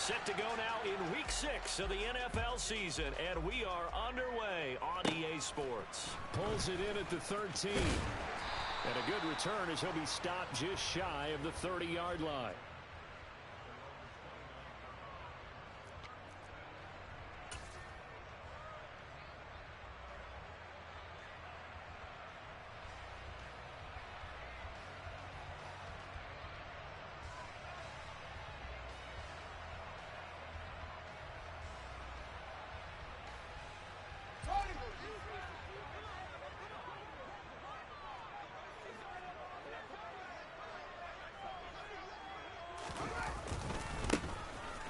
Set to go now in Week 6 of the NFL season, and we are underway on EA Sports. Pulls it in at the 13. And a good return as he'll be stopped just shy of the 30-yard line.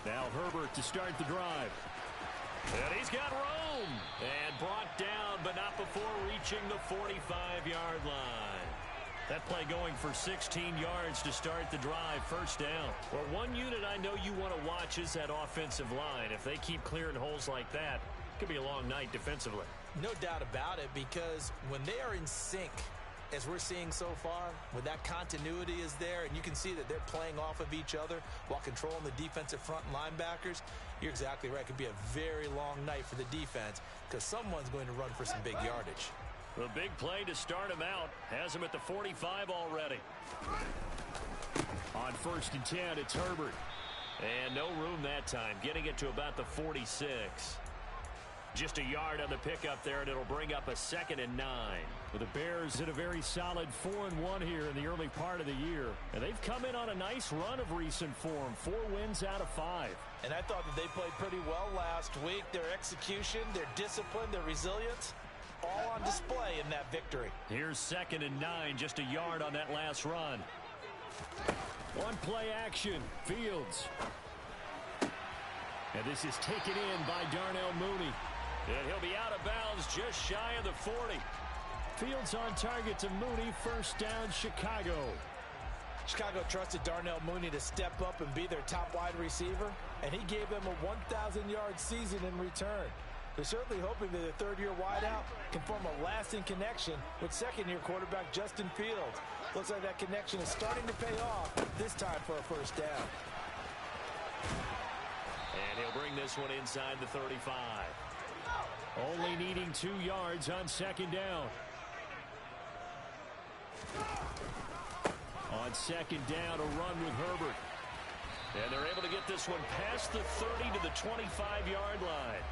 Now Herbert to start the drive. And he's got room. And brought down, but not before reaching the 45-yard line. That play going for 16 yards to start the drive, first down. Well, one unit I know you want to watch is that offensive line. If they keep clearing holes like that, it could be a long night defensively. No doubt about it, because when they are in sync, as we're seeing so far, when that continuity is there and you can see that they're playing off of each other while controlling the defensive front linebackers, you're exactly right. It could be a very long night for the defense because someone's going to run for some big yardage. The big play to start him out has him at the 45 already. On 1st and 10, it's Herbert. And no room that time, getting it to about the 46. Just a yard on the pickup there, and it'll bring up a 2nd and 9. Well, the Bears hit a very solid 4-1 here in the early part of the year. And they've come in on a nice run of recent form. 4 wins out of 5. And I thought that they played pretty well last week. Their execution, their discipline, their resilience, all on display in that victory. Here's 2nd and 9, just a yard on that last run. On play action, Fields. And this is taken in by Darnell Mooney. And he'll be out of bounds just shy of the 40. Fields on target to Mooney. First down, Chicago. Chicago trusted Darnell Mooney to step up and be their top wide receiver, and he gave them a 1,000-yard season in return. They're certainly hoping that the third-year wideout can form a lasting connection with second-year quarterback Justin Fields. Looks like that connection is starting to pay off, this time for a first down. And he'll bring this one inside the 35. Only needing 2 yards on 2nd down. On 2nd down, a run with Herbert. And they're able to get this one past the 30 to the 25-yard line.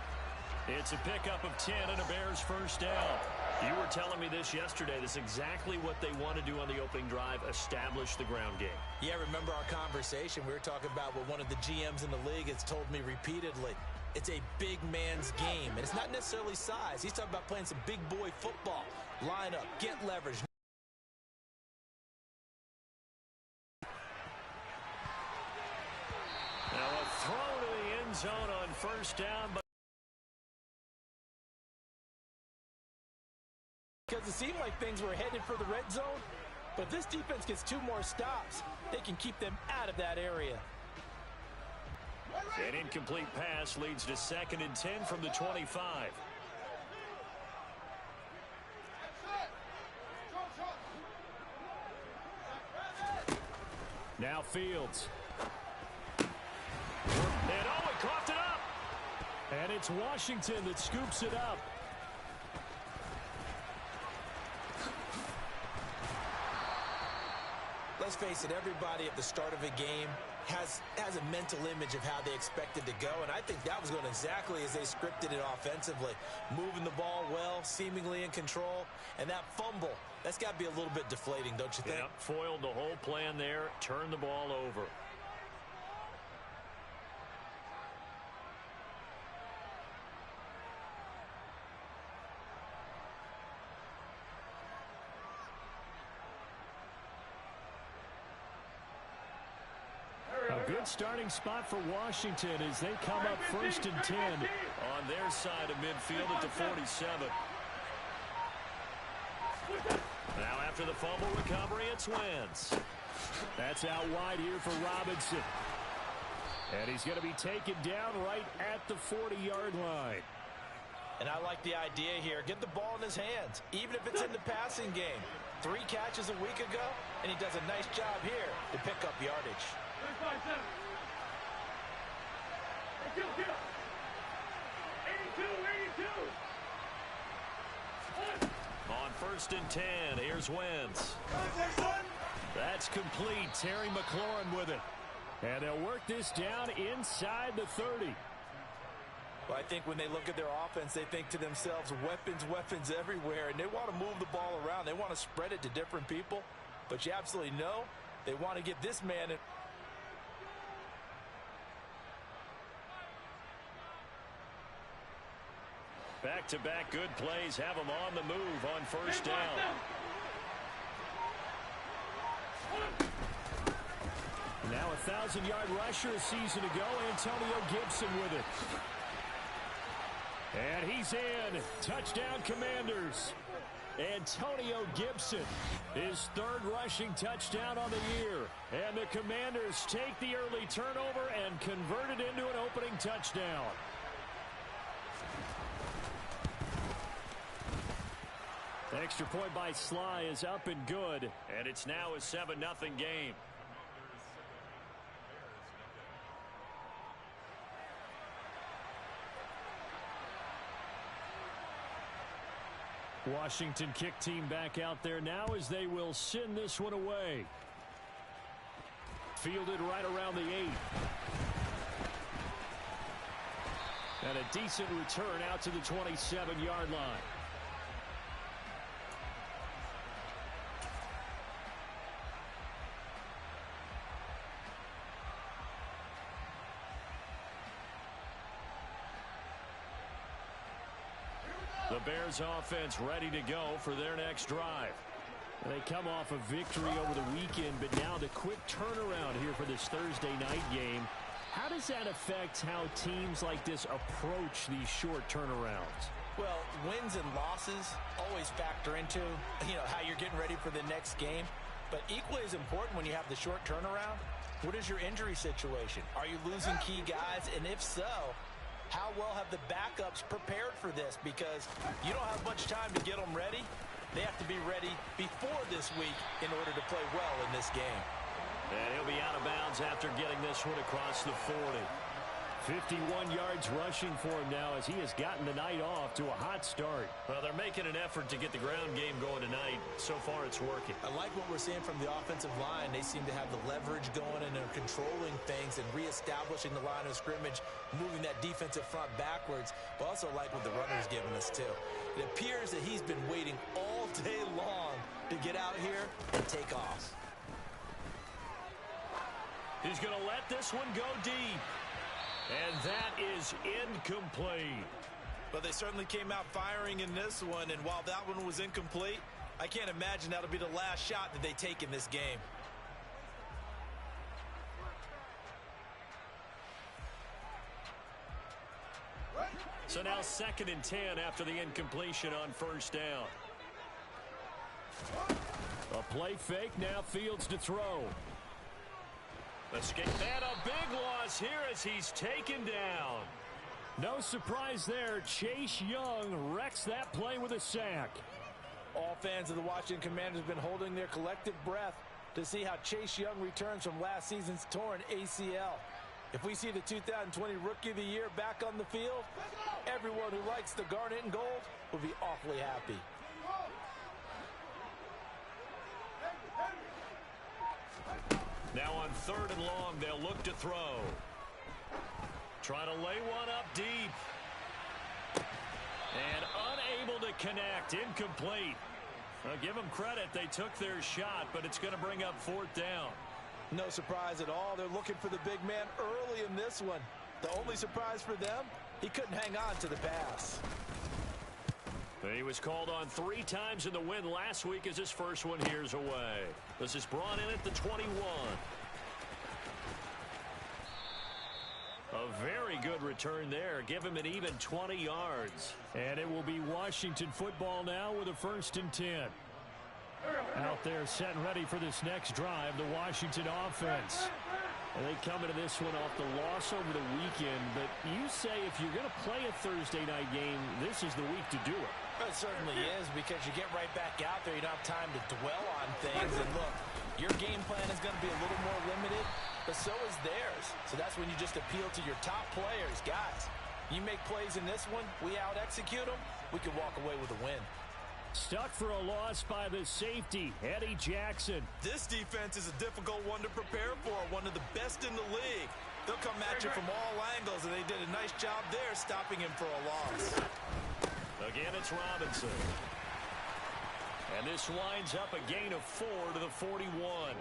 It's a pickup of 10 and a Bears first down. You were telling me this yesterday. This is exactly what they want to do on the opening drive, establish the ground game. Yeah, remember our conversation? We were talking about what one of the GMs in the league has told me repeatedly. It's a big man's game, and it's not necessarily size. He's talking about playing some big boy football. Line up, get leverage. Now a throw to the end zone on first down, but because it seemed like things were headed for the red zone, but this defense gets 2 more stops. They can keep them out of that area. An incomplete pass leads to 2nd and 10 from the 25. Now Fields. And oh, he coughed it up. And it's Washington that scoops it up. Let's face it, everybody at the start of a game has a mental image of how they expect it to go, and I think that was going exactly as they scripted it offensively. Moving the ball well, seemingly in control, and that fumble, that's got to be a little bit deflating, don't you think? Yeah, foiled the whole plan there, turned the ball over. A good starting spot for Washington as they come up 1st and 10. On their side of midfield at the 47. Now after the fumble recovery, it's Wentz. That's out wide here for Robinson. And he's going to be taken down right at the 40-yard line. And I like the idea here. Get the ball in his hands, even if it's in the passing game. 3 catches a week ago, and he does a nice job here to pick up yardage. On 1st and 10, here's Wentz. That's complete. Terry McLaurin with it. And they'll work this down inside the 30. Well, I think when they look at their offense, they think to themselves, weapons everywhere, and they want to move the ball around. They want to spread it to different people, but you absolutely know they want to get this man in. Back-to-back good plays have him on the move on 1st down. Now a 1,000-yard rusher a season ago, Antonio Gibson with it. And he's in. Touchdown, Commanders. Antonio Gibson, his 3rd rushing touchdown on the year. And the Commanders take the early turnover and convert it into an opening touchdown. The extra point by Sly is up and good. And it's now a 7-0 game. Washington kick team back out there now as they will send this one away. Fielded right around the 8. And a decent return out to the 27-yard line. The Bears offense ready to go for their next drive. They come off a victory over the weekend, but now the quick turnaround here for this Thursday night game. How does that affect how teams like this approach these short turnarounds? Well, wins and losses always factor into, how you're getting ready for the next game. But equally as important when you have the short turnaround, what is your injury situation? Are you losing key guys? And if so, how well have the backups prepared for this? Because you don't have much time to get them ready. They have to be ready before this week in order to play well in this game. And he'll be out of bounds after getting this one across the 40. 51 yards rushing for him now as he has gotten the night off to a hot start. Well, they're making an effort to get the ground game going tonight. So far, it's working. I like what we're seeing from the offensive line. They seem to have the leverage going and they're controlling things and reestablishing the line of scrimmage, moving that defensive front backwards. But also like what the runner's giving us, too. It appears that he's been waiting all day long to get out here and take off. He's going to let this one go deep. And that is incomplete. But they certainly came out firing in this one, and while that one was incomplete, I can't imagine that'll be the last shot that they take in this game. So now 2nd and 10 after the incompletion on 1st down. A play fake, now Fields to throw. Escape, and a big loss here as he's taken down. No surprise there. Chase Young wrecks that play with a sack. All fans of the Washington Commanders have been holding their collective breath to see how Chase Young returns from last season's torn ACL. If we see the 2020 Rookie of the Year back on the field, everyone who likes the garnet and gold will be awfully happy. Now on 3rd and long, they'll look to throw. Trying to lay one up deep. And unable to connect. Incomplete. Well, give them credit. They took their shot, but it's going to bring up 4th down. No surprise at all. They're looking for the big man early in this one. The only surprise for them, he couldn't hang on to the pass. He was called on 3 times in the win last week as his first one here's away. This is brought in at the 21. A very good return there. Give him an even 20 yards. And it will be Washington football now with a 1st and 10. Out there set and ready for this next drive, the Washington offense. And they come into this one off the loss over the weekend. But you say if you're going to play a Thursday night game, this is the week to do it. It certainly is, because you get right back out there. You don't have time to dwell on things. And look, your game plan is going to be a little more limited. but so is theirs. So that's when you just appeal to your top players. Guys, you make plays in this one, we out-execute them, we can walk away with a win. Stuck for a loss by the safety, Eddie Jackson. This defense is a difficult one to prepare for, one of the best in the league. They'll come at you from all angles, and they did a nice job there stopping him for a loss. Again, it's Robinson. And this winds up a gain of 4 to the 41.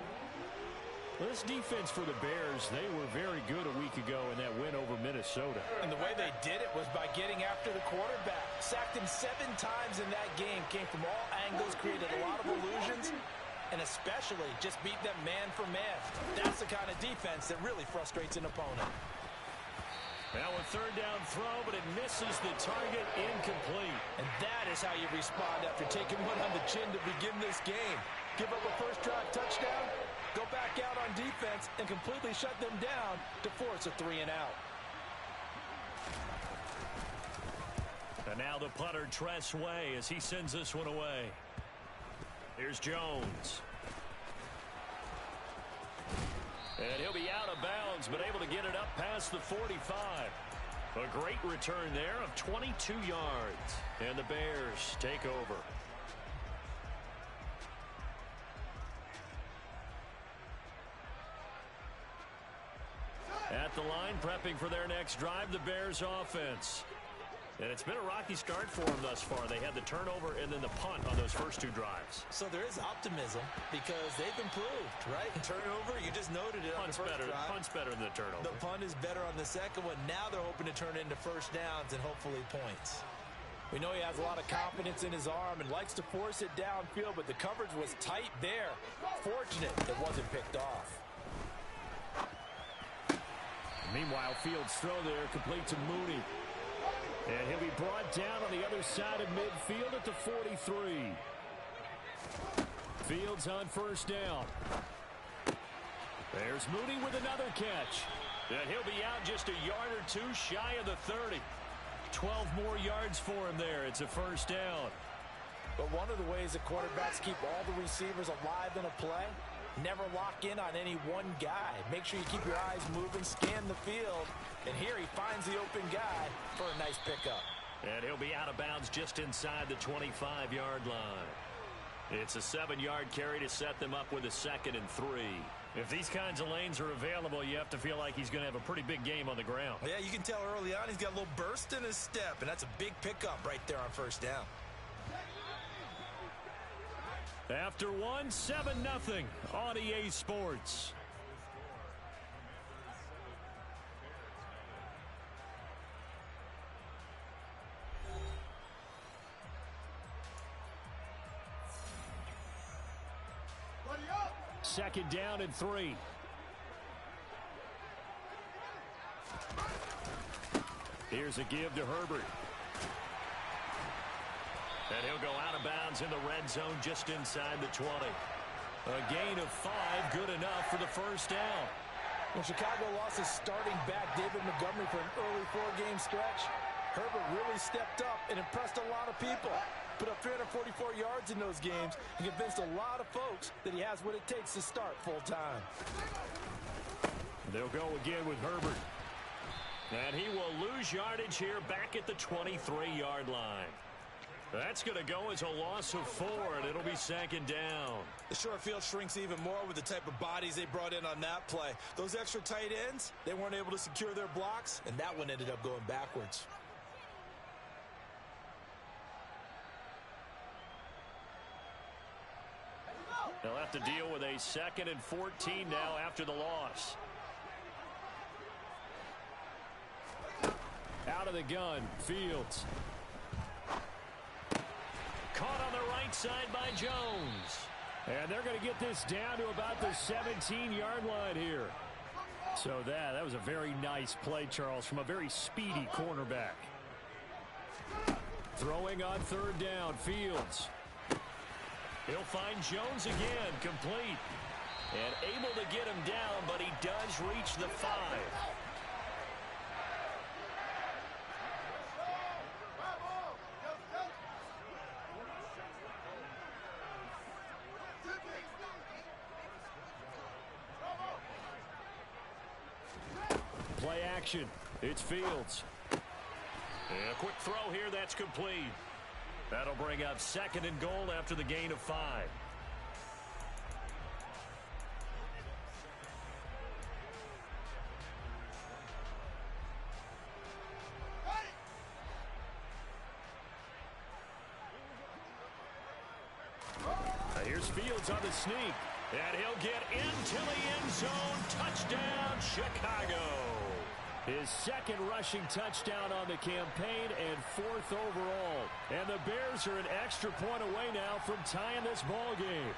This defense for the Bears, they were very good a week ago in that win over Minnesota. And the way they did it was by getting after the quarterback. Sacked him 7 times in that game. Came from all angles, created a lot of illusions, and especially just beat them man for man. That's the kind of defense that really frustrates an opponent. Now a third down throw, but it misses the target, incomplete. And that is how you respond after taking one on the chin to begin this game. Give up a first drive touchdown, go back out on defense, and completely shut them down to force a 3-and-out. And now the punter, Tress Way, as he sends this one away. Here's Jones. And he'll be out of bounds, but able to get it up past the 45. A great return there of 22 yards. And the Bears take over. At the line, prepping for their next drive, the Bears offense. And it's been a rocky start for them thus far. They had the turnover and then the punt on those first 2 drives. So there is optimism because they've improved, right? Turnover, you just noted it on the first drive. Punt's better than the turnover. The punt is better on the second one. Now they're hoping to turn into first downs and hopefully points. We know he has a lot of confidence in his arm and likes to force it downfield, but the coverage was tight there. Fortunate it wasn't picked off. Meanwhile, Fields' throw there complete to Mooney. And he'll be brought down on the other side of midfield at the 43. Fields on first down. There's Mooney with another catch. And he'll be out just a yard or 2 shy of the 30. 12 more yards for him there. It's a first down. But one of the ways that quarterbacks keep all the receivers alive in a play, never lock in on any one guy. Make sure you keep your eyes moving, scan the field. And here he finds the open guy for a nice pickup. And he'll be out of bounds just inside the 25-yard line. It's a 7-yard carry to set them up with a 2nd and 3. If these kinds of lanes are available, you have to feel like he's going to have a pretty big game on the ground. Yeah, you can tell early on he's got a little burst in his step, and that's a big pickup right there on first down. After 1, 7-0 on EA Sports. Second down and 3. Here's a give to Herbert. And he'll go out of bounds in the red zone just inside the 20. A gain of 5, good enough for the first down. When Chicago lost his starting back, David Montgomery, for an early 4-game stretch, Herbert really stepped up and impressed a lot of people. Put up 344 yards in those games and convinced a lot of folks that he has what it takes to start full-time. They'll go again with Herbert. And he will lose yardage here back at the 23-yard line. That's going to go as a loss of 4, and it'll be 2nd down. The short field shrinks even more with the type of bodies they brought in on that play. Those extra tight ends, they weren't able to secure their blocks, and that one ended up going backwards. They'll have to deal with a 2nd and 14 now after the loss. Out of the gun, Fields. Caught on the right side by Jones. And they're going to get this down to about the 17-yard line here. So that was a very nice play, Charles, from a very speedy cornerback. Throwing on third down, Fields. He'll find Jones again, complete. And able to get him down, but he does reach the 5. Play action. It's Fields. And a quick throw here, that's complete. That'll bring up 2nd and goal after the gain of 5. Here's Fields on the sneak. And he'll get into the end zone. Touchdown, Chicago. His 2nd rushing touchdown on the campaign and 4th overall. And the Bears are an extra point away now from tying this ball game.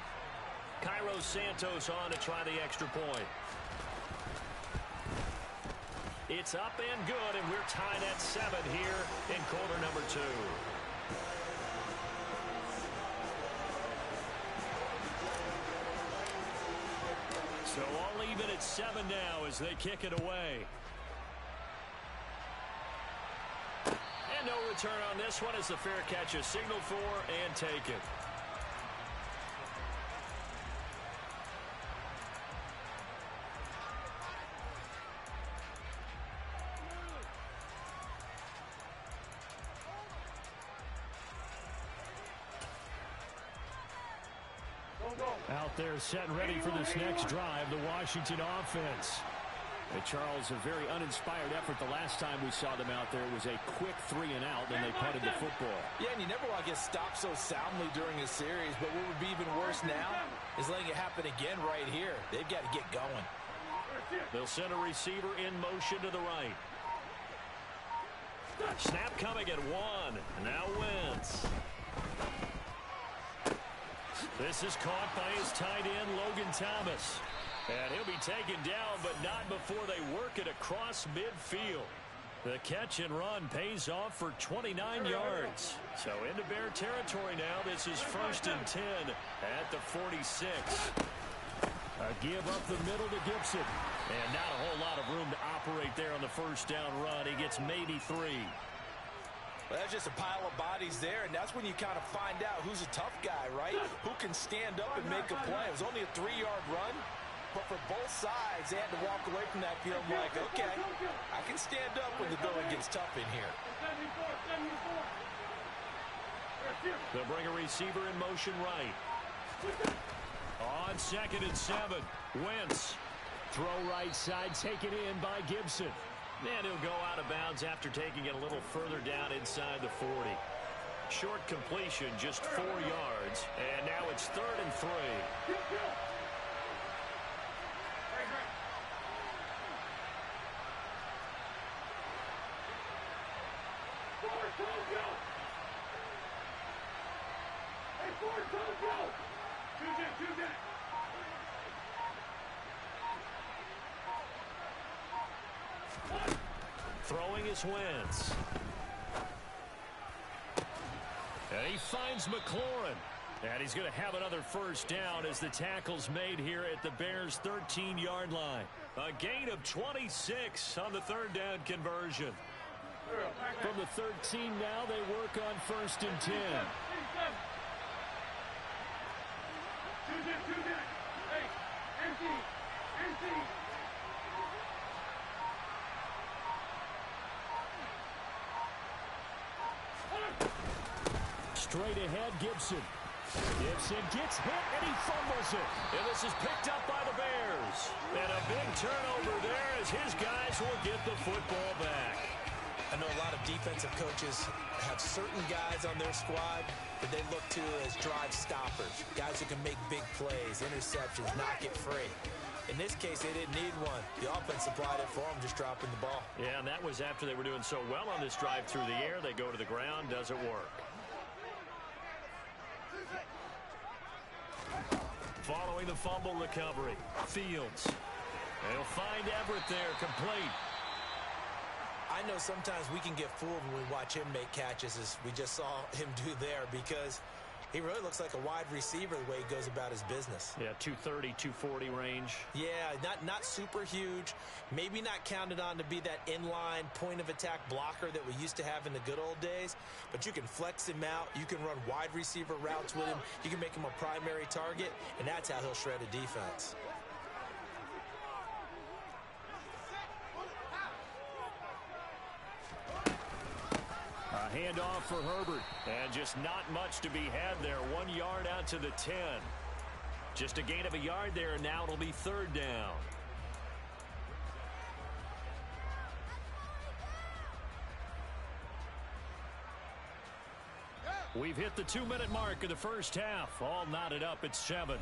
Cairo Santos on to try the extra point. It's up and good, and we're tied at 7 here in quarter number 2. So all even at 7 now as they kick it away. And no return on this one as the fair catch is signaled for and taken. Out there set and ready for this next drive, the Washington offense. And Charles, a very uninspired effort the last time we saw them out there. It was a quick 3 and out, then they punted the football. Yeah, and you never want to get stopped so soundly during a series, but what would be even worse now is letting it happen again right here. They've got to get going. They'll send a receiver in motion to the right. Snap coming at 1. Now Wentz. This is caught by his tight end, Logan Thomas. And he'll be taken down, but not before they work it across midfield. The catch and run pays off for 29 yards. So into Bear territory now. This is 1st and 10 at the 46. A give up the middle to Gibson. And not a whole lot of room to operate there on the 1st down run. He gets maybe 3. Well, that's just a pile of bodies there, and that's when you kind of find out who's a tough guy, right? Who can stand up and make a play. It was only a 3-yard run, but for both sides, they had to walk away from that field like, okay, I can stand up when the going gets tough in here. They'll bring a receiver in motion right. On 2nd and 7, Wentz. Throw right side, taken in by Gibson. And he'll go out of bounds after taking it a little further down inside the 40. Short completion, just 4 yards. And now it's 3rd and 3. Throwing is Wentz. And he finds McLaurin. And he's going to have another 1st down as the tackle's made here at the Bears' 13-yard line. A gain of 26 on the 3rd down conversion. From the 13 now, they work on 1st and 10. Straight ahead, Gibson. Gibson gets hit, and he fumbles it. And this is picked up by the Bears. And a big turnover there as his guys will get the football back. I know a lot of defensive coaches have certain guys on their squad that they look to as drive stoppers, guys who can make big plays, interceptions, knock it free. In this case, they didn't need one. The offense supplied it for them, just dropping the ball. Yeah, and that was after they were doing so well on this drive through the air. They go to the ground, doesn't work. Following the fumble recovery, Fields. They'll find Everett there, complete. I know sometimes we can get fooled when we watch him make catches, as we just saw him do there, because he really looks like a wide receiver the way he goes about his business. Yeah, 230, 240 range. Yeah, not super huge. Maybe not counted on to be that inline point-of-attack blocker that we used to have in the good old days, but you can flex him out. You can run wide receiver routes with him. You can make him a primary target, and that's how he'll shred a defense. Handoff for Herbert. And just not much to be had there. 1 yard out to the 10. Just a gain of a yard there, and now it'll be third down. We've hit the 2-minute mark of the first half. All knotted up at 7.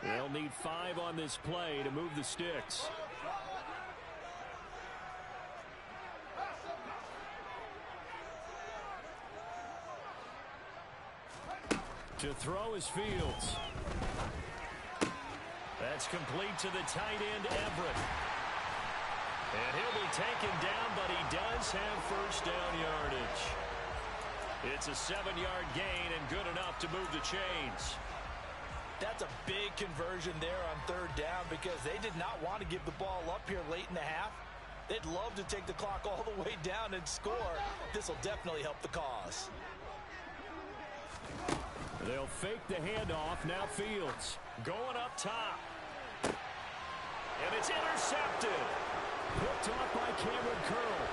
They'll need 5 on this play to move the sticks. To throw is Fields. That's complete to the tight end, Everett. And he'll be taken down, but he does have first down yardage. It's a 7-yard gain and good enough to move the chains. That's a big conversion there on third down because they did not want to give the ball up here late in the half. They'd love to take the clock all the way down and score. This will definitely help the cause. They'll fake the handoff. Now Fields going up top. And it's intercepted. Picked off by Cameron Curl.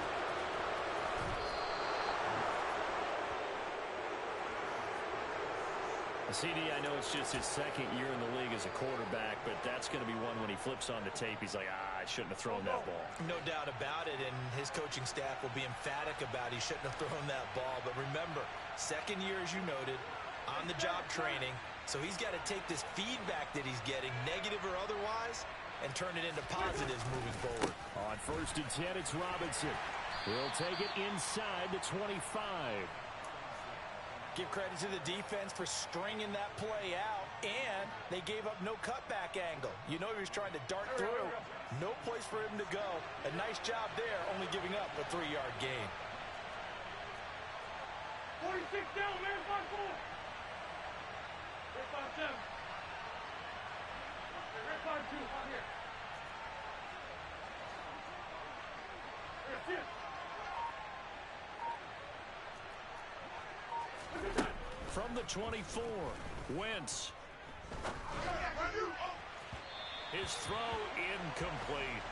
CD, I know it's just his second year in the league as a quarterback, but that's going to be one when he flips on the tape. He's like, I shouldn't have thrown that ball. No doubt about it, and his coaching staff will be emphatic about he shouldn't have thrown that ball. But remember, second year, as you noted, on-the-job training, so he's got to take this feedback that he's getting, negative or otherwise, and turn it into positives moving forward. On 1st and 10, it's Robinson. He'll take it inside the 25. Give credit to the defense for stringing that play out, and they gave up no cutback angle. You know he was trying to dart through. No place for him to go. A nice job there, only giving up a 3-yard gain. 46 down, man, 5-4. 5-7. Red 5-2, on here. Red 6. From the 24, Wentz. His throw incomplete.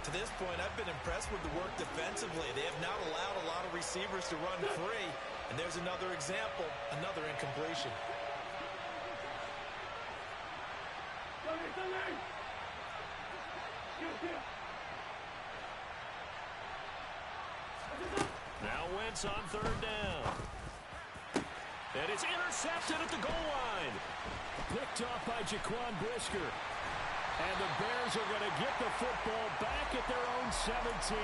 To this point, I've been impressed with the work defensively. They have not allowed a lot of receivers to run free. And there's another example, another incompletion. Now Wentz on third down. And it's intercepted at the goal line. Picked off by Jaquan Brisker. And the Bears are going to get the football back at their own 17.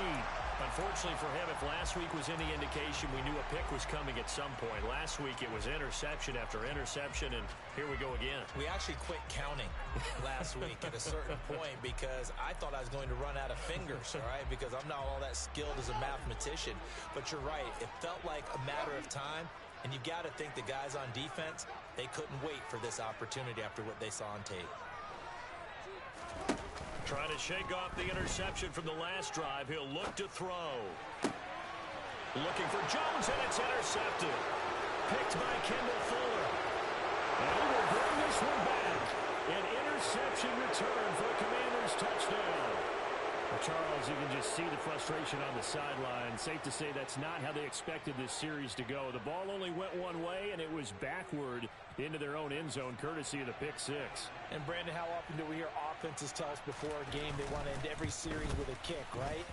Unfortunately for him, if last week was any indication, we knew a pick was coming at some point. Last week it was interception after interception, and here we go again. We actually quit counting last week at a certain point because I thought I was going to run out of fingers, all right, because I'm not all that skilled as a mathematician. But you're right. It felt like a matter of time. And you've got to think the guys on defense, they couldn't wait for this opportunity after what they saw on tape. Trying to shake off the interception from the last drive. He'll look to throw. Looking for Jones, and it's intercepted. Picked by Kendall Fuller. And he will bring this one back. An interception return for the Commanders' touchdown. Well, Charles, you can just see the frustration on the sideline. Safe to say that's not how they expected this series to go. The ball only went one way, and it was backward into their own end zone, courtesy of the pick six. And, Brandon, how often do we hear offenses tell us before a game they want to end every series with a kick, right?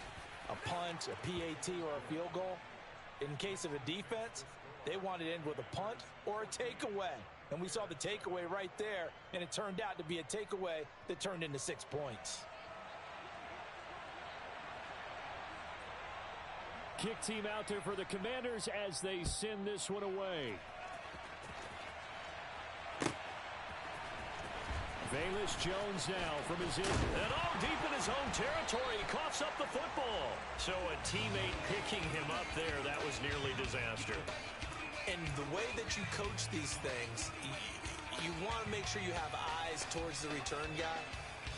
A punt, a PAT, or a field goal. In case of a defense, they want to end with a punt or a takeaway. And we saw the takeaway right there, and it turned out to be a takeaway that turned into 6 points. Kick team out there for the Commanders as they send this one away. Velus Jones now from his end. And all deep in his own territory, he coughs up the football. So a teammate picking him up there, that was nearly disaster. And the way that you coach these things, you want to make sure you have eyes towards the return guy.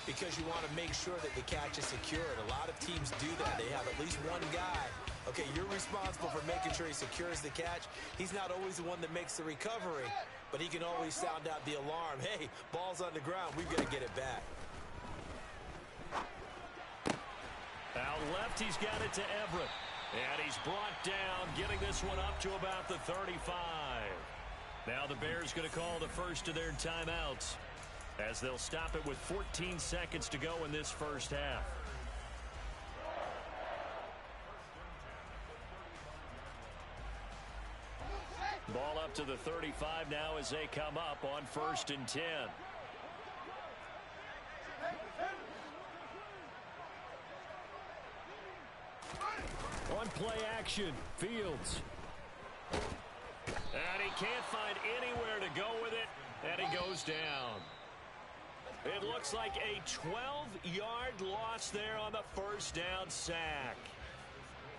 because you want to make sure that the catch is secured. A lot of teams do that. They have at least one guy. Okay, you're responsible for making sure he secures the catch. He's not always the one that makes the recovery, but he can always sound out the alarm. Hey, ball's on the ground. We've got to get it back. Out left, he's got it to Everett. And he's brought down, getting this one up to about the 35. Now the Bears going to call the first of their timeouts, as they'll stop it with 14 seconds to go in this first half. Ball up to the 35 now as they come up on 1st and 10. On play action, Fields. And he can't find anywhere to go with it, and he goes down. It looks like a 12-yard loss there on the first down sack.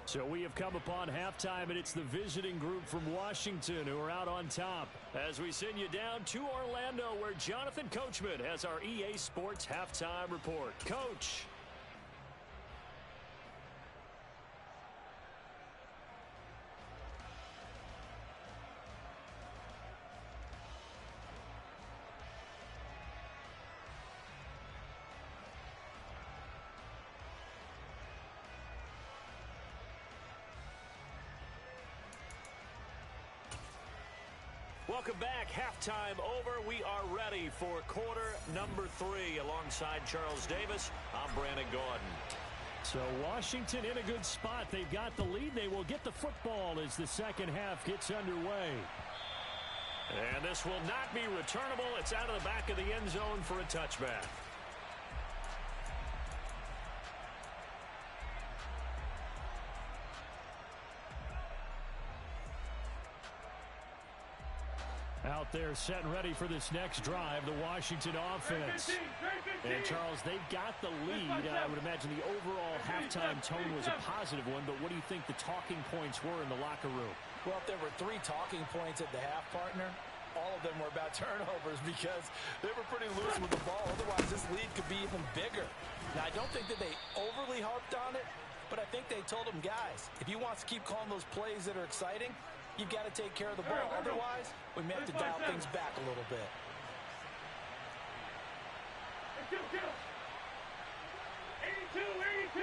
So we have come upon halftime, and it's the visiting group from Washington who are out on top. As we send you down to Orlando, where Jonathan Coachman has our EA Sports halftime report. Coach. Welcome back. Halftime over. We are ready for quarter number 3. Alongside Charles Davis, I'm Brandon Gaudin. So Washington in a good spot. They've got the lead. They will get the football as the second half gets underway. And this will not be returnable. It's out of the back of the end zone for a touchback. Out there set and ready for this next drive, the Washington offense. And, Charles, they've got the lead. I would imagine the overall halftime tone was a positive one, but what do you think the talking points were in the locker room? Well, if there were 3 talking points at the half, partner, all of them were about turnovers because they were pretty loose with the ball. Otherwise, this lead could be even bigger. Now, I don't think that they overly harped on it, but I think they told them, guys, if you want to keep calling those plays that are exciting, you've got to take care of the ball. Otherwise, we may have to dial things back a little bit. Kill. 82. 82.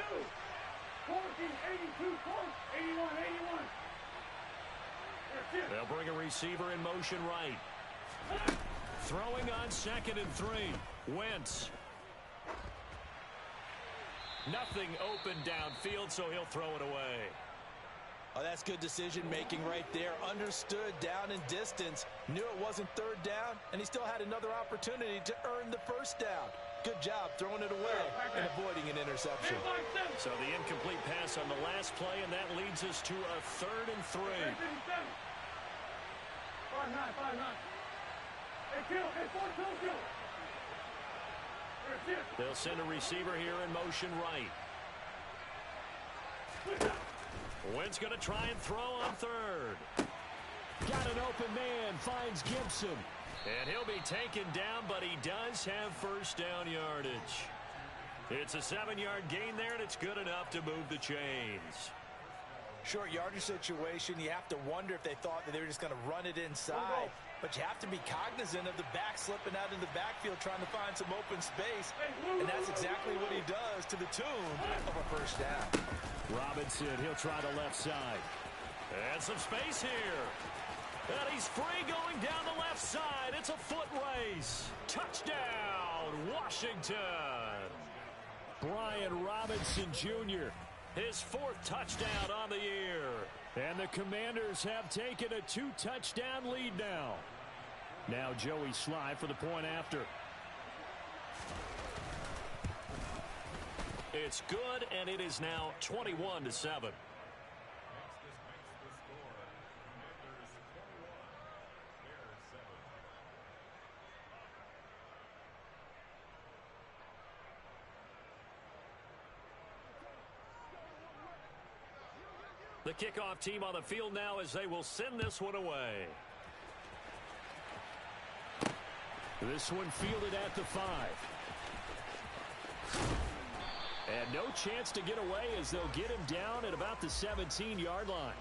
81. They'll bring a receiver in motion right. Throwing on 2nd and 3. Wentz. Nothing open downfield, so he'll throw it away. Oh, that's good decision-making right there. Understood down and distance. Knew it wasn't 3rd down, and he still had another opportunity to earn the 1st down. Good job throwing it away and avoiding an interception. So the incomplete pass on the last play, and that leads us to a 3rd and 3. 5-9. Hey, kill. They'll send a receiver here in motion right. Wentz going to try and throw on 3rd. Got an open man, finds Gibson. And he'll be taken down, but he does have 1st down yardage. It's a 7-yard gain there, and it's good enough to move the chains. Short yardage situation, you have to wonder if they thought that they were just going to run it inside. But you have to be cognizant of the back slipping out in the backfield trying to find some open space. And that's exactly what he does to the tune of a 1st down. Robinson, he'll try the left side. And some space here. And he's free going down the left side. It's a foot race. Touchdown, Washington. Brian Robinson Jr. His 4th touchdown on the year. And the Commanders have taken a 2-touchdown lead now. Now Joey Sly for the point after. It's good, and it is now 21-7. The kickoff team on the field now as they will send this one away. This one fielded at the 5. And no chance to get away as they'll get him down at about the 17-yard line.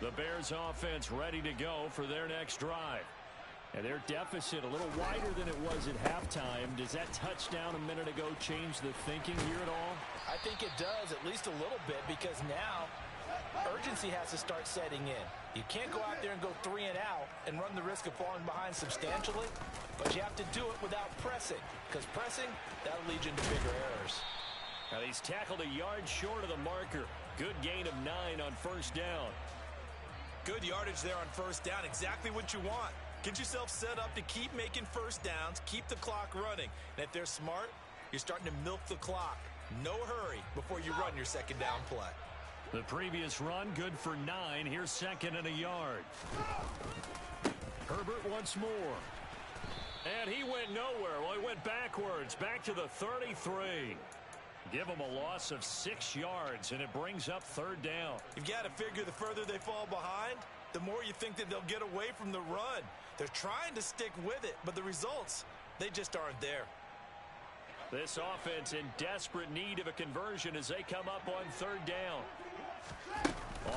The Bears offense ready to go for their next drive. And their deficit a little wider than it was at halftime. Does that touchdown a minute ago change the thinking here at all? I think it does, at least a little bit, because now urgency has to start setting in. You can't go out there and go 3 and out and run the risk of falling behind substantially, but you have to do it without pressing, because pressing, that'll lead you into bigger errors. Now he's tackled a yard short of the marker. Good gain of 9 on first down. Good yardage there on first down, exactly what you want. Get yourself set up to keep making first downs, keep the clock running. And if they're smart, you're starting to milk the clock. No hurry before you run your second down play. The previous run, good for 9. Here's second and a yard. Herbert once more. And he went nowhere. Well, he went backwards, back to the 33. Give them a loss of 6 yards, and it brings up third down. You've got to figure the further they fall behind, the more you think that they'll get away from the run. They're trying to stick with it, but the results, they just aren't there. This offense in desperate need of a conversion as they come up on third down.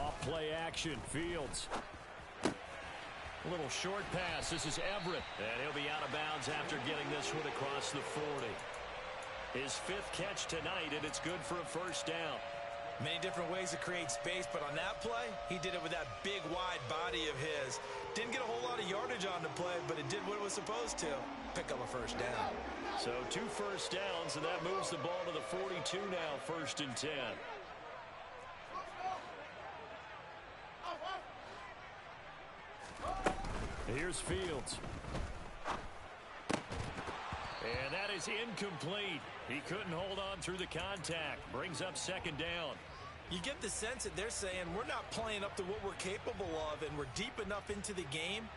Off play action, Fields. A little short pass. This is Everett. And he'll be out of bounds after getting this one across the 40. His 5th catch tonight, and it's good for a first down. Many different ways to create space, but on that play, he did it with that big, wide body of his. Didn't get a whole lot of yardage on the play, but it did what it was supposed to. Pick up a first down. So 2 first downs, and that moves the ball to the 42 now, 1st and 10. Here's Fields. And that is incomplete. He couldn't hold on through the contact. Brings up second down. You get the sense that they're saying we're not playing up to what we're capable of, and we're deep enough into the game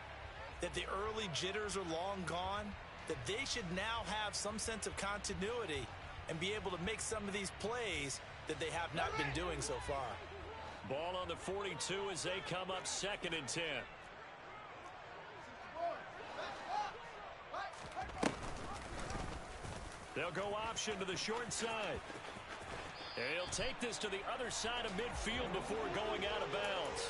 that the early jitters are long gone, that they should now have some sense of continuity and be able to make some of these plays that they have not been doing so far. Ball on the 42 as they come up 2nd and 10. They'll go option to the short side. And he'll take this to the other side of midfield before going out of bounds.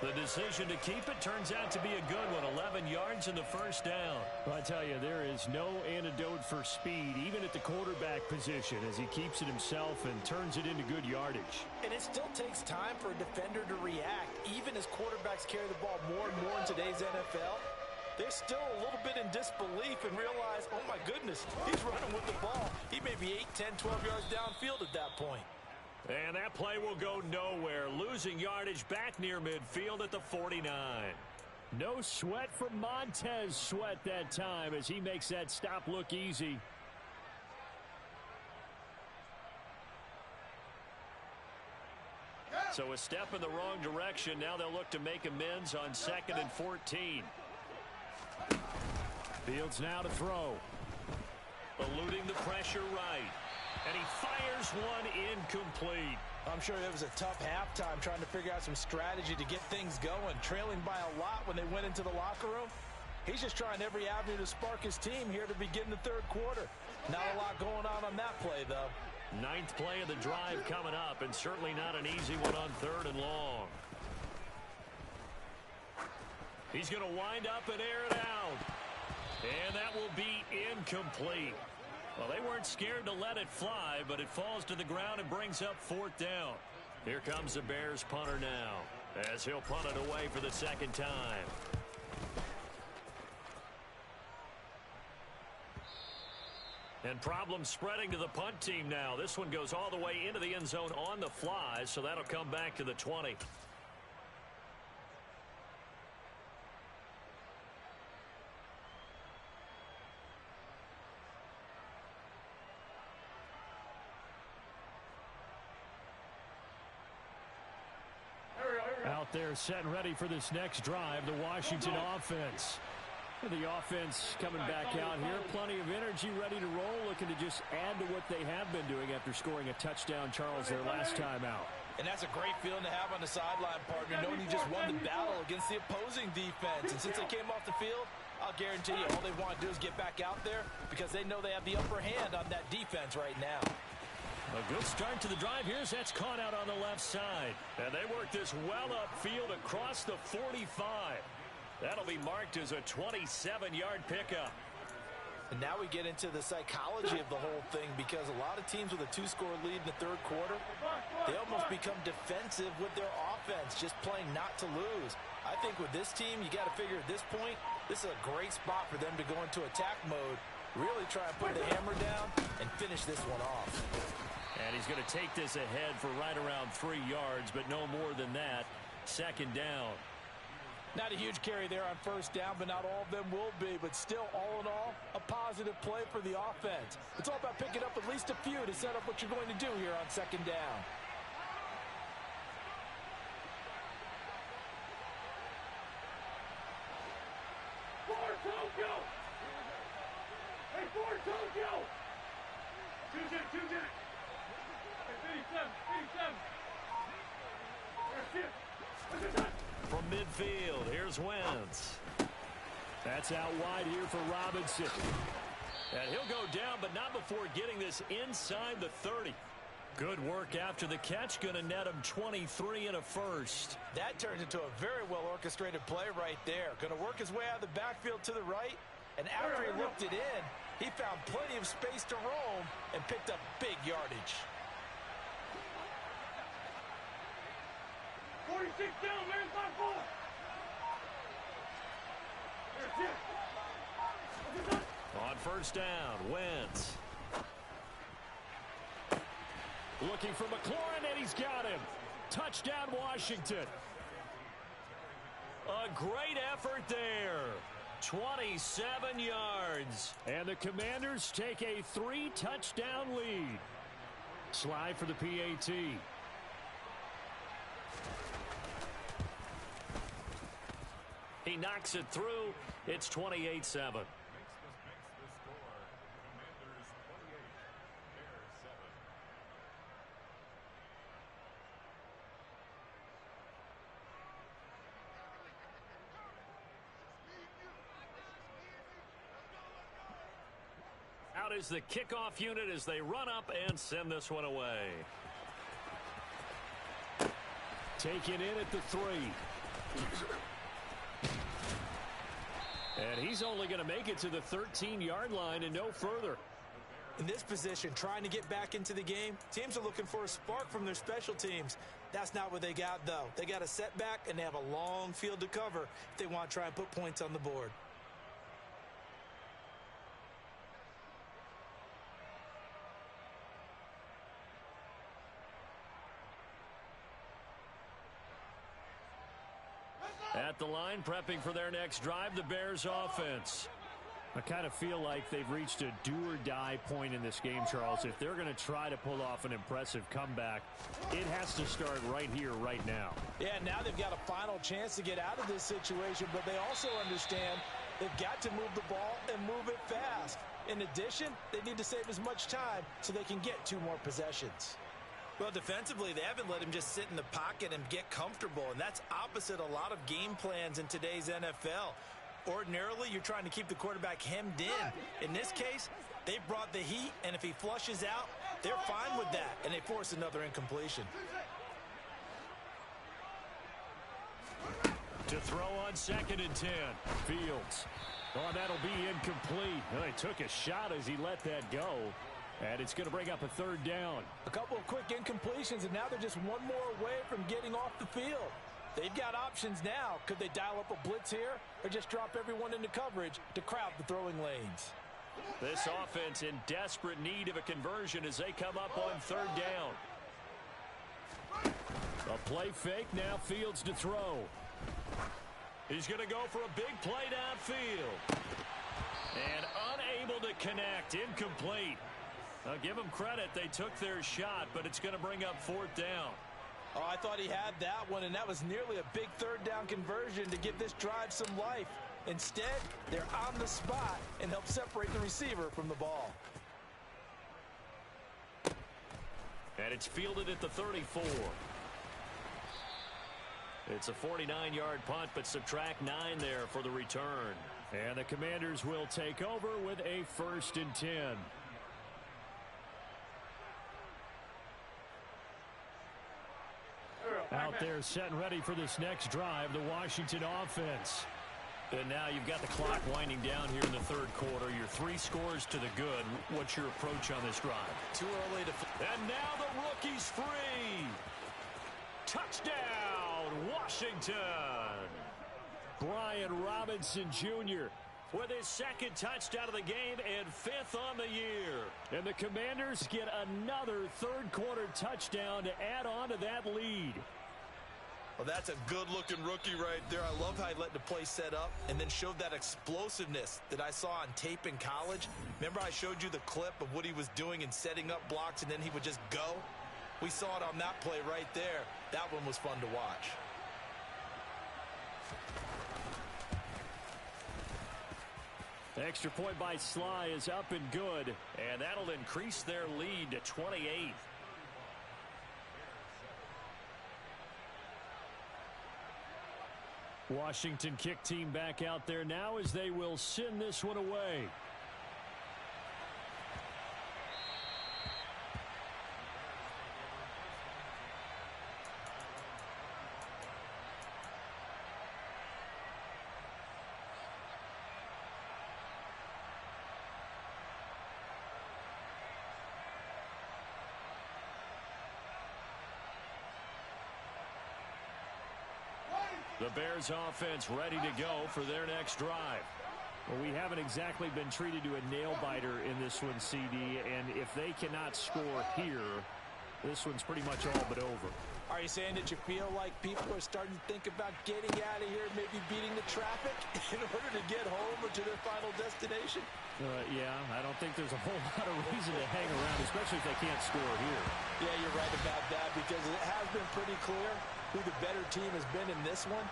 The decision to keep it turns out to be a good one. 11 yards in the first down. I tell you, there is no antidote for speed, even at the quarterback position, as he keeps it himself and turns it into good yardage. And it still takes time for a defender to react, even as quarterbacks carry the ball more and more in today's NFL. They're still a little bit in disbelief and realize, oh my goodness, he's running with the ball. He may be 8, 10, 12 yards downfield at that point. And that play will go nowhere. Losing yardage back near midfield at the 49. No sweat from Montez Sweat that time as he makes that stop look easy. So a step in the wrong direction. Now they'll look to make amends on 2nd and 14. Fields now to throw. Eluding the pressure right. And he fires one incomplete. I'm sure it was a tough halftime trying to figure out some strategy to get things going. Trailing by a lot when they went into the locker room. He's just trying every avenue to spark his team here to begin the third quarter. Not a lot going on that play, though. 9th play of the drive coming up, and certainly not an easy one on 3rd and long. He's going to wind up and air it out. And that will be incomplete. Well, they weren't scared to let it fly, but it falls to the ground and brings up 4th down. Here comes the Bears punter now, as he'll punt it away for the 2nd time. And problems spreading to the punt team now. This one goes all the way into the end zone on the fly, so that'll come back to the 20. Out there set and ready for this next drive, the Washington offense. The offense coming back out here. Plenty of energy, ready to roll, looking to just add to what they have been doing after scoring a touchdown, Charles, their last time out. And that's a great feeling to have on the sideline, partner, knowing you just won the battle against the opposing defense. And since they came off the field, I'll guarantee you all they want to do is get back out there because they know they have the upper hand on that defense right now. A good start to the drive. Here's that's caught out on the left side. And they work this well upfield across the 45. That'll be marked as a 27-yard pickup. And now we get into the psychology of the whole thing because a lot of teams with a 2-score lead in the third quarter, they almost become defensive with their offense, just playing not to lose. I think with this team, you got to figure at this point, this is a great spot for them to go into attack mode, really try and put the hammer down and finish this one off. And he's going to take this ahead for right around 3 yards, but no more than that. Second down. Not a huge carry there on first down, but not all of them will be. But still, all in all, a positive play for the offense. It's all about picking up at least a few to set up what you're going to do here on second down. Ford Tokyo! Hey, Ford Tokyo! Two Jack. Hey, 87. That's it. From midfield, here's Wentz. That's out wide here for Robinson. And he'll go down, but not before getting this inside the 30. Good work after the catch. Going to net him 23 and a first. That turns into a very well-orchestrated play right there. Going to work his way out of the backfield to the right. And after he looked it in, he found plenty of space to roam and picked up big yardage. 46 down, man, 5-4. On first down, Wentz. Looking for McLaurin, and he's got him. Touchdown, Washington. A great effort there. 27 yards. And the Commanders take a 3-touchdown lead. Slide for the PAT. He knocks it through. It's 28-7. Out is the kickoff unit as they run up and send this one away. Taken in at the 3. And he's only going to make it to the 13-yard line and no further. In this position, trying to get back into the game, teams are looking for a spark from their special teams. That's not what they got, though. They got a setback, and they have a long field to cover if they want to try and put points on the board. At the line, prepping for their next drive, the Bears offense. I kind of feel like they've reached a do-or-die point in this game, Charles. If they're going to try to pull off an impressive comeback, it has to start right here, right now. Yeah, now they've got a final chance to get out of this situation, but they also understand they've got to move the ball and move it fast. In addition, they need to save as much time so they can get 2 more possessions. Well, defensively, they haven't let him just sit in the pocket and get comfortable, and that's opposite a lot of game plans in today's NFL. Ordinarily, you're trying to keep the quarterback hemmed in. In this case, they brought the heat, and if he flushes out, they're fine with that, and they force another incompletion. To throw on 2nd and 10. Fields. Oh, that'll be incomplete. Well, he took a shot as he let that go. And it's going to bring up a 3rd down. A couple of quick incompletions, and now they're just one more away from getting off the field. They've got options now. Could they dial up a blitz here or just drop everyone into coverage to crowd the throwing lanes? This offense in desperate need of a conversion as they come up on 3rd down. A play fake, now Fields to throw. He's going to go for a big play downfield. And unable to connect, incomplete. I'll give them credit. They took their shot, but it's going to bring up 4th down. Oh, I thought he had that one, and that was nearly a big 3rd down conversion to give this drive some life. Instead, they're on the spot and help separate the receiver from the ball. And it's fielded at the 34. It's a 49-yard punt, but subtract 9 there for the return. And the Commanders will take over with a 1st and 10. Out there set and ready for this next drive, the Washington offense. And now you've got the clock winding down here in the third quarter. You're 3 scores to the good. What's your approach on this drive? Too early to... And now the rookie's free. Touchdown, Washington. Brian Robinson Jr. with his 2nd touchdown of the game and 5th on the year. And the Commanders get another third-quarter touchdown to add on to that lead. Well, that's a good-looking rookie right there. I love how he let the play set up and then showed that explosiveness that I saw on tape in college. Remember I showed you the clip of what he was doing and setting up blocks, and then he would just go? We saw it on that play right there. That one was fun to watch. The extra point by Sly is up and good. And that'll increase their lead to 28. Washington kick team back out there now as they will send this one away. The Bears offense ready to go for their next drive. Well, we haven't exactly been treated to a nail-biter in this one, CD, and if they cannot score here, this one's pretty much all but over. Are you saying that you feel like people are starting to think about getting out of here, maybe beating the traffic in order to get home or to their final destination? Yeah, I don't think there's a whole lot of reason to hang around, especially if they can't score here. Yeah, you're right about that, because it has been pretty clear who the better team has been in this one.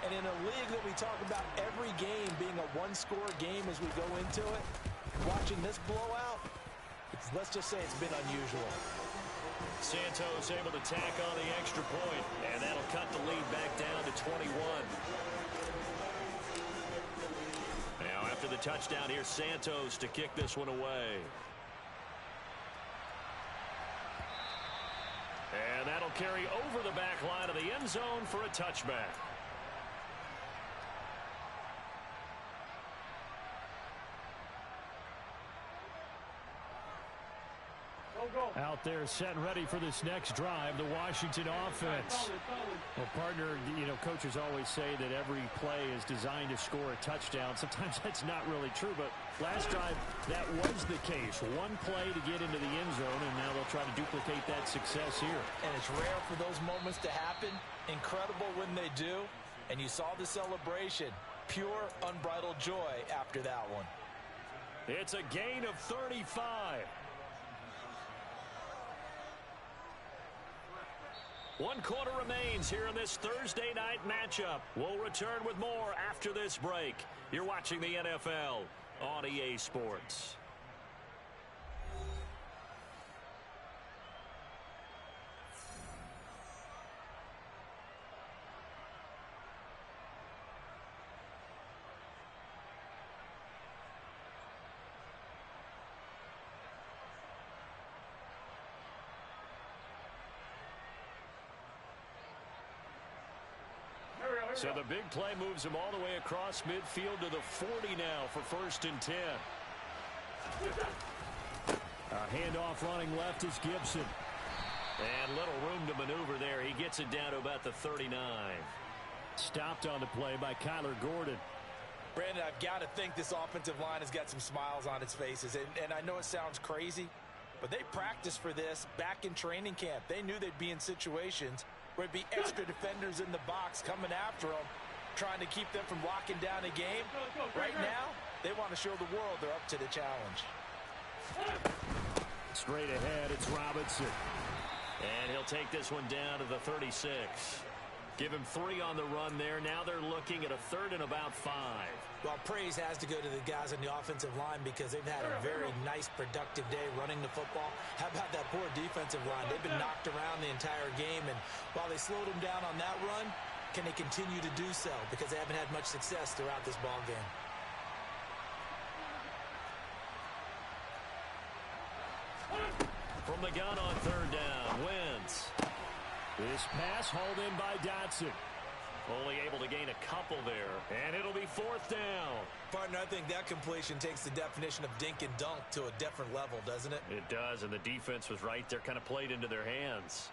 And in a league that we talk about every game being a one-score game as we go into it, watching this blowout, let's just say it's been unusual. Santos able to tack on the extra point, and that'll cut the lead back down to 21. Now after the touchdown, here's Santos to kick this one away. And that'll carry over the back line of the end zone for a touchback. Out there set and ready for this next drive, the Washington offense. Well, partner, coaches always say that every play is designed to score a touchdown. Sometimes that's not really true, but last drive, that was the case. One play to get into the end zone, and now they'll try to duplicate that success here. And it's rare for those moments to happen. Incredible when they do. And you saw the celebration. Pure, unbridled joy after that one. It's a gain of 35. One quarter remains here in this Thursday night matchup. We'll return with more after this break. You're watching the NFL on EA Sports. So the big play moves him all the way across midfield to the 40 now for 1st and 10. A handoff running left is Gibson. And little room to maneuver there. He gets it down to about the 39. Stopped on the play by Kyler Gordon. Brandon, I've got to think this offensive line has got some smiles on its faces. And I know it sounds crazy, but they practiced for this back in training camp. They knew they'd be in situations where it'd be extra defenders in the box coming after them, trying to keep them from locking down a game. Right now, they want to show the world they're up to the challenge. Straight ahead, it's Robinson. And he'll take this one down to the 36. Give him 3 on the run there. Now they're looking at a 3rd and about 5. Well, praise has to go to the guys on the offensive line because they've had a very nice, productive day running the football. How about that poor defensive line? They've been knocked around the entire game, and while they slowed them down on that run, Can they continue to do so? Because they haven't had much success throughout this ball game. From the gun on third down, Wentz. This pass hauled in by Dotson. Only able to gain a couple there, and it'll be fourth down. Partner, I think that completion takes the definition of dink and dunk to a different level, doesn't it? It does, and the defense was right there, kind of played into their hands.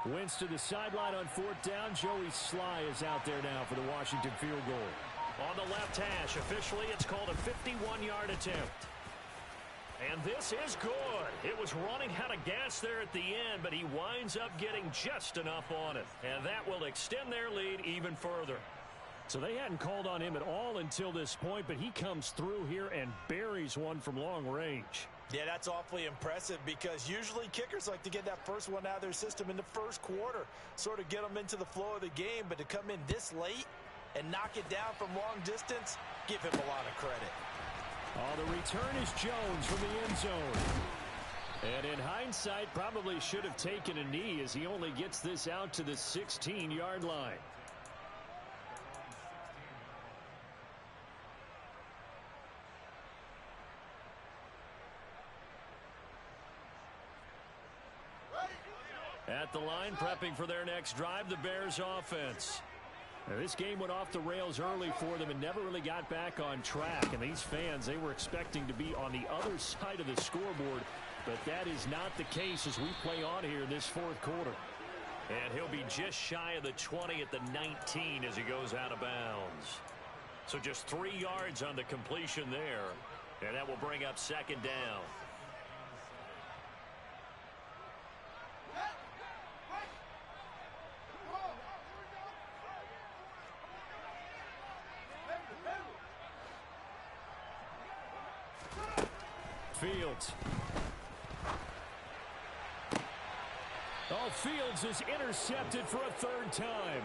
Wentz to the sideline on fourth down. Joey Sly is out there now for the Washington field goal. On the left hash, officially it's called a 51-yard attempt. And this is good. It was running out of gas there at the end, but he winds up getting just enough on it. And that will extend their lead even further. So they hadn't called on him at all until this point, but he comes through here and buries one from long range. Yeah, that's awfully impressive because usually kickers like to get that first one out of their system in the first quarter, sort of get them into the flow of the game, but to come in this late and knock it down from long distance, give him a lot of credit. Oh, the return is Jones from the end zone. And in hindsight, probably should have taken a knee as he only gets this out to the 16-yard line. At the line, prepping for their next drive, the Bears offense. Now, this game went off the rails early for them and never really got back on track. And these fans, they were expecting to be on the other side of the scoreboard. But that is not the case as we play on here in this fourth quarter. And he'll be just shy of the 20 at the 19 as he goes out of bounds. So just 3 yards on the completion there. And that will bring up second down. Fields. Oh, Fields is intercepted for a third time.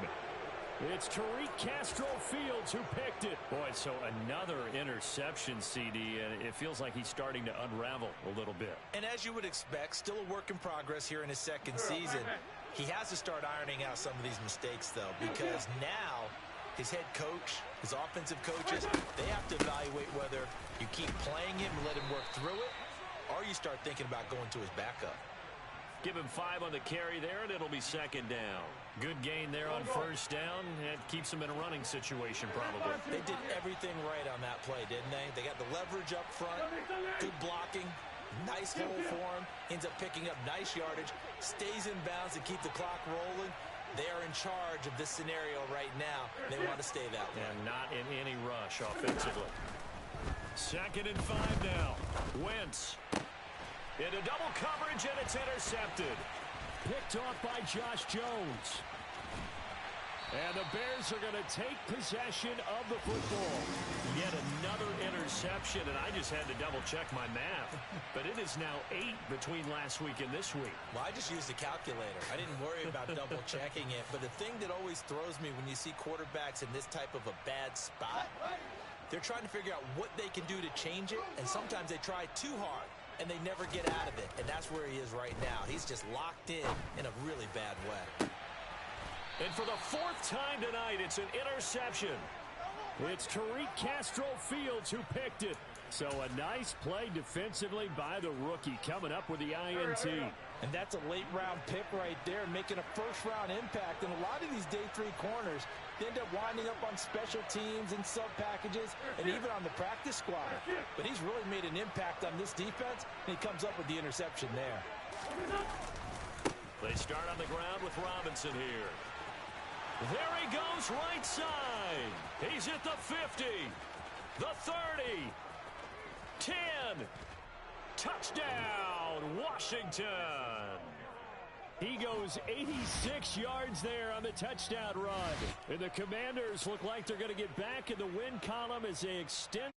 It's Tariq Castro-Fields who picked it. Boy, so another interception, CD, and it feels like he's starting to unravel a little bit. And as you would expect, still a work in progress here in his second season. He has to start ironing out some of these mistakes, though, because now his head coach, his offensive coaches, they have to evaluate whether you keep playing him and let him work through it, or you start thinking about going to his backup. Give him 5 on the carry there, and it'll be second down. Good gain there on first down. It keeps him in a running situation, probably. They did everything right on that play, didn't they? They got the leverage up front, good blocking, nice hole for him, ends up picking up nice yardage, stays in bounds to keep the clock rolling. They are in charge of this scenario right now. They want to stay that way. And not in any rush offensively. Second and 5 now. Wentz. Into double coverage, and it's intercepted. Picked off by Josh Jones. And the Bears are going to take possession of the football. Yet another interception, and I just had to double-check my math. But it is now 8 between last week and this week. Well, I just used a calculator. I didn't worry about double-checking it. But the thing that always throws me when you see quarterbacks in this type of a bad spot, they're trying to figure out what they can do to change it, and sometimes they try too hard, and they never get out of it. And that's where he is right now. He's just locked in a really bad way. And for the 4th time tonight, it's an interception. It's Tariq Castro-Fields who picked it. So a nice play defensively by the rookie, coming up with the INT. And that's a late-round pick right there, making a first-round impact. And a lot of these day 3 corners, they end up winding up on special teams and sub-packages and even on the practice squad. But he's really made an impact on this defense, and he comes up with the interception there. They start on the ground with Robinson here. There he goes, right side. He's at the 50, the 30, 10. Touchdown, Washington. He goes 86 yards there on the touchdown run. And the Commanders look like they're going to get back in the win column as they extend.